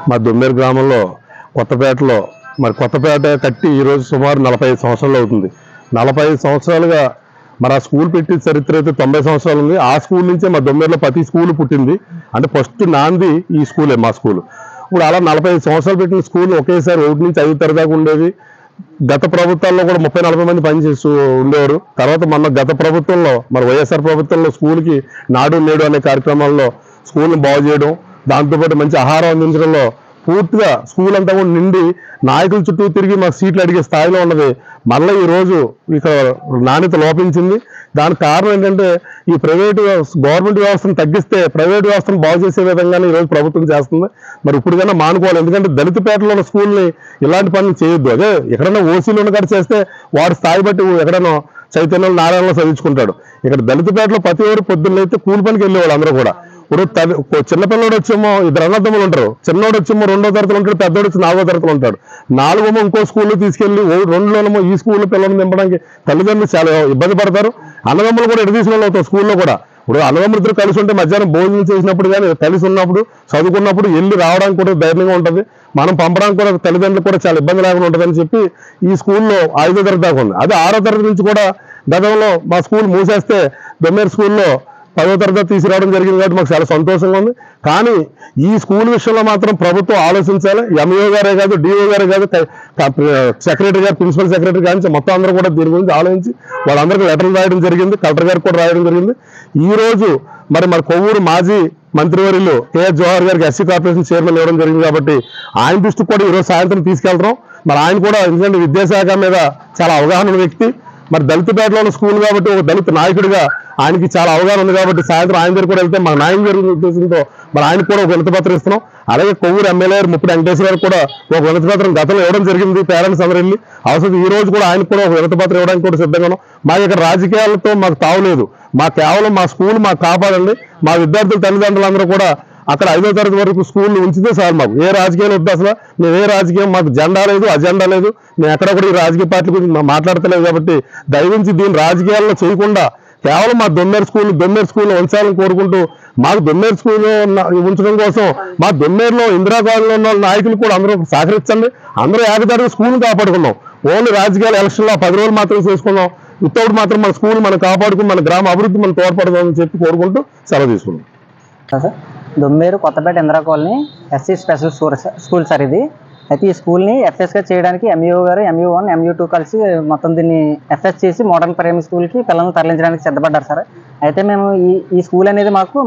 మా దొమ్మేరు గ్రామంలో కొత్తపేటలో మరి కొత్తపేట కట్టి ఈరోజు సుమారు 45 సంవత్సరాలు అవుతుంది. 45 సంవత్సరాలుగా మరి ఆ స్కూల్ పెట్టి చరిత్ర అయితే 90 సంవత్సరాలు ఉంది. ఆ స్కూల్ నుంచే మా దొమ్మేరులో ప్రతి స్కూల్ పుట్టింది. అంటే ఫస్ట్ నాంది ఈ స్కూలే, మా స్కూల్. ఇప్పుడు అలా 45 సంవత్సరాలు పెట్టిన స్కూల్ ఒకేసారి 1 నుంచి 5 తరగతి దాకా ఉండేది. గత ప్రభుత్వాల్లో కూడా 30-40 మంది పనిచేస్తూ ఉండేవారు. తర్వాత మన గత ప్రభుత్వంలో మరి వైఎస్ఆర్ ప్రభుత్వంలో స్కూల్కి నాడు నేడు అనే కార్యక్రమాల్లో స్కూల్ని బాగు చేయడం, దాంతోపాటు మంచి ఆహారం అందించడంలో పూర్తిగా స్కూల్ అంతా కూడా నిండి నాయకుల చుట్టూ తిరిగి మాకు సీట్లు అడిగే స్థాయిలో ఉన్నది. మళ్ళీ ఈరోజు ఇక్కడ నాణ్యత లోపించింది. దానికి కారణం ఏంటంటే ఈ గవర్నమెంట్ వ్యవస్థను తగ్గిస్తే ప్రైవేట్ వ్యవస్థను బాగు చేసే విధంగానే ఈరోజు ప్రభుత్వం చేస్తుంది. మరి ఇప్పుడుకైనా మానుకోవాలి. ఎందుకంటే దళితపేటలో ఉన్న స్కూల్ని ఇలాంటి పనులు చేయొద్దు. అదే ఎక్కడైనా ఓసీలో ఉన్న కాడ చేస్తే వాడి స్థాయి బట్టి ఎక్కడైనా చైతన్యంలో నారాయణలో చదివించుకుంటాడు. ఇక్కడ దళితపేటలో ప్రతి ఒక్కరు పొద్దున్నైతే కూలి పనికి వెళ్ళేవాళ్ళు అందరూ కూడా. ఇప్పుడు చిన్నపిల్లడు వచ్చేమో 2 అన్నదమ్ములు ఉంటారు. చిన్నోడు వచ్చేమో 2వ తరగతిలో ఉంటాడు, పెద్దోడు వచ్చి 4వ తరగతిలో ఉంటాడు. 4 ఇంకో స్కూల్లో తీసుకెళ్లి 2లోనేమో ఈ స్కూల్లో పిల్లల్ని నింపడానికి తల్లిదండ్రులు చాలా ఇబ్బంది పడతారు. అన్నదమ్ములు కూడా ఎడదీసిన అవుతారు స్కూల్లో కూడా. ఇప్పుడు అన్నదమ్ములు ఇద్దరు కలిసి ఉంటే మధ్యాహ్నం భోజనం చేసినప్పుడు కానీ కలిసి ఉన్నప్పుడు చదువుకున్నప్పుడు వెళ్ళి రావడానికి కూడా ధైర్యంగా ఉంటుంది. మనం పంపడానికి కూడా తల్లిదండ్రులు కూడా చాలా ఇబ్బంది లేకుండా ఉంటుందని చెప్పి ఈ స్కూల్లో 5వ తరగతి దాకా ఉంది. అదే 6వ తరగతి నుంచి కూడా గతంలో మా స్కూల్ మూసేస్తే దొమ్మేరు స్కూల్లో 10వ తరగతి తీసుకురావడం జరిగింది కాబట్టి మాకు చాలా సంతోషంగా ఉంది. కానీ ఈ స్కూల్ విషయంలో మాత్రం ప్రభుత్వం ఆలోచించాలి. ఎంఈఓ గారే కాదు, డిఓ గారే కాదు, సెక్రటరీ గారు, ప్రిన్సిపల్ సెక్రటరీ కానీ మొత్తం అందరూ కూడా దీని గురించి ఆలోచించి వాళ్ళందరికీ లెటర్లు రాయడం జరిగింది. కలెక్టర్ గారికి కూడా రాయడం జరిగింది. ఈ రోజు మరి కొవ్వూరు మాజీ మంత్రివర్యులు కేఎస్ జవహర్ గారికి ఎస్సీ కార్పొరేషన్ చైర్మన్ ఇవ్వడం జరిగింది కాబట్టి ఆయన దృష్టికి కూడా ఈరోజు సాయంత్రం తీసుకెళ్తాం. మరి ఆయన కూడా ఎందుకంటే విద్యాశాఖ మీద చాలా అవగాహన ఉన్న వ్యక్తి. మరి దళితపేటలో ఉన్న స్కూల్ కాబట్టి ఒక దళిత నాయకుడిగా ఆయనకి చాలా అవగాహన ఉంది కాబట్టి సాయంత్రం ఆయన దగ్గర కూడా వెళ్తే మన న్యాయం జరిగిన ఉద్దేశంతో మరి ఆయనకు కూడా ఒక వినతిపత్రం ఇస్తున్నాం. అలాగే కొవ్వూరు ఎమ్మెల్యే ముప్పటి వెంకటేశ్వర గారు కూడా ఒక వినతిపత్రం గతంలో ఇవ్వడం జరిగింది. పేరెంట్స్ అందరూ వెళ్ళి అవసరం ఈ రోజు కూడా ఆయనకు కూడా ఒక వినతిపత్రం ఇవ్వడానికి కూడా సిద్ధంగా ఉన్నాం. మాకు ఇక్కడ రాజకీయాలతో మాకు తావులేదు. కేవలం మా స్కూల్ మాకు కాపాడండి. మా విద్యార్థుల తల్లిదండ్రులందరూ కూడా అక్కడ 5వ తరగతి వరకు స్కూల్ ఉంచితే సార్ మాకు ఏ రాజకీయాలు వద్దు. అసలు మేము ఏ రాజకీయం, మాకు జెండా లేదు, అజెండా లేదు. మేము ఎక్కడ కూడా ఈ రాజకీయ పార్టీ గురించి మాట్లాడతలేదు కాబట్టి దయవించి దీన్ని రాజకీయాల్లో చేయకుండా కేవలం మా దొమ్మేరు స్కూల్లో ఉంచాలని కోరుకుంటూ మాకు దొమ్మేరు స్కూల్లో ఉంచడం కోసం మా దొమ్మేరులో ఇందిరాగాంధీలో ఉన్న నాయకులు కూడా అందరూ సహకరించండి. అందరూ ఏకదాటిగా స్కూల్ని కాపాడుకున్నాం. ఓన్లీ రాజకీయాల ఎలక్షన్లో 10 రోజులు మాత్రం చేసుకున్నాం. వితౌట్ మాత్రం మన స్కూల్ మనం కాపాడుకుని మన గ్రామ అభివృద్ధి మనం తోడ్పడదామని చెప్పి కోరుకుంటూ సెలవు తీసుకున్నాం. Dommeru Kothapeta Indira colony SC special school sir ఇది. అయితే ఈ స్కూల్ని ఎఫ్ఎస్గా చేయడానికి ఎంఈఓ గారు MU1 MU2 కలిసి మొత్తం దీన్ని ఎఫ్ఎస్ చేసి మోడల్ ప్రైమరీ స్కూల్కి పిల్లల్ని తరలించడానికి సిద్ధపడ్డారు సార్. అయితే మేము ఈ స్కూల్ అనేది మాకు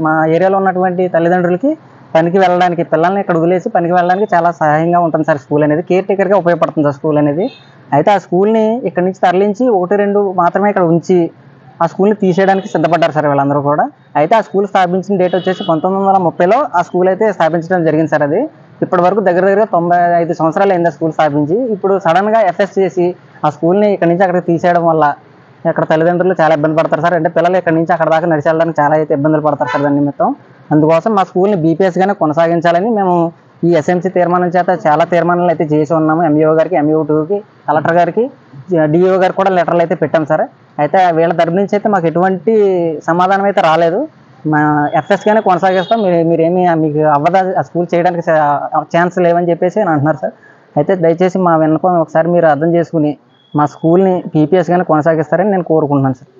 మా ఏరియాలో ఉన్నటువంటి తల్లిదండ్రులకి పనికి వెళ్ళడానికి, పిల్లల్ని ఇక్కడ వదిలేసి పనికి వెళ్ళడానికి చాలా సహాయంగా ఉంటుంది సార్. స్కూల్ అనేది కేర్ టేకర్గా ఉపయోగపడుతుంది సార్ స్కూల్ అనేది. అయితే ఆ స్కూల్ని ఇక్కడ నుంచి తరలించి 1-2 మాత్రమే ఇక్కడ ఉంచి ఆ స్కూల్ని తీసేయడానికి సిద్ధపడ్డారు సార్ వీళ్ళందరూ కూడా. అయితే ఆ స్కూల్ స్థాపించిన డేట్ వచ్చేసి 1930లో ఆ స్కూల్ అయితే స్థాపించడం జరిగింది సార్. అది ఇప్పటి వరకు దగ్గర 95 సంవత్సరాలు అయింది ఆ స్కూల్ స్థాపించి. ఇప్పుడు సడన్గా ఎఫ్ఎస్ చేసి ఆ స్కూల్ని ఇక్కడ నుంచి అక్కడికి తీసేయడం వల్ల ఇక్కడ తల్లిదండ్రులు చాలా ఇబ్బంది పడతారు సార్. అంటే పిల్లలు ఇక్కడ నుంచి అక్కడ దాకా నడిచి వెళ్ళడానికి చాలా అయితే ఇబ్బందులు పడతారు సార్ దాని నిమిత్తం. అందుకోసం మా స్కూల్ని బీపీఎస్గానే కొనసాగించాలని మేము ఈ ఎస్ఎంసీ తీర్మానం చేత చాలా తీర్మానాలు అయితే చేసి ఉన్నాము. ఎంఈఓ గారికి, MU2కి, కలెక్టర్ గారికి, డిఓ గారికి కూడా లెటర్లు అయితే పెట్టాం సార్. అయితే వీళ్ళ తరపు నుంచి అయితే మాకు ఎటువంటి సమాధానం అయితే రాలేదు. మా ఎఫ్ఎస్గానే కొనసాగిస్తాం, మీరేమి మీకు అవ్వదా ఆ స్కూల్ చేయడానికి ఛాన్స్ లేవని చెప్పేసి అంటున్నారు సార్. అయితే దయచేసి మా విన్నపం ఒకసారి మీరు అర్థం చేసుకుని మా స్కూల్ని బీపీఎస్గానే కొనసాగిస్తారని నేను కోరుకుంటున్నాను సార్.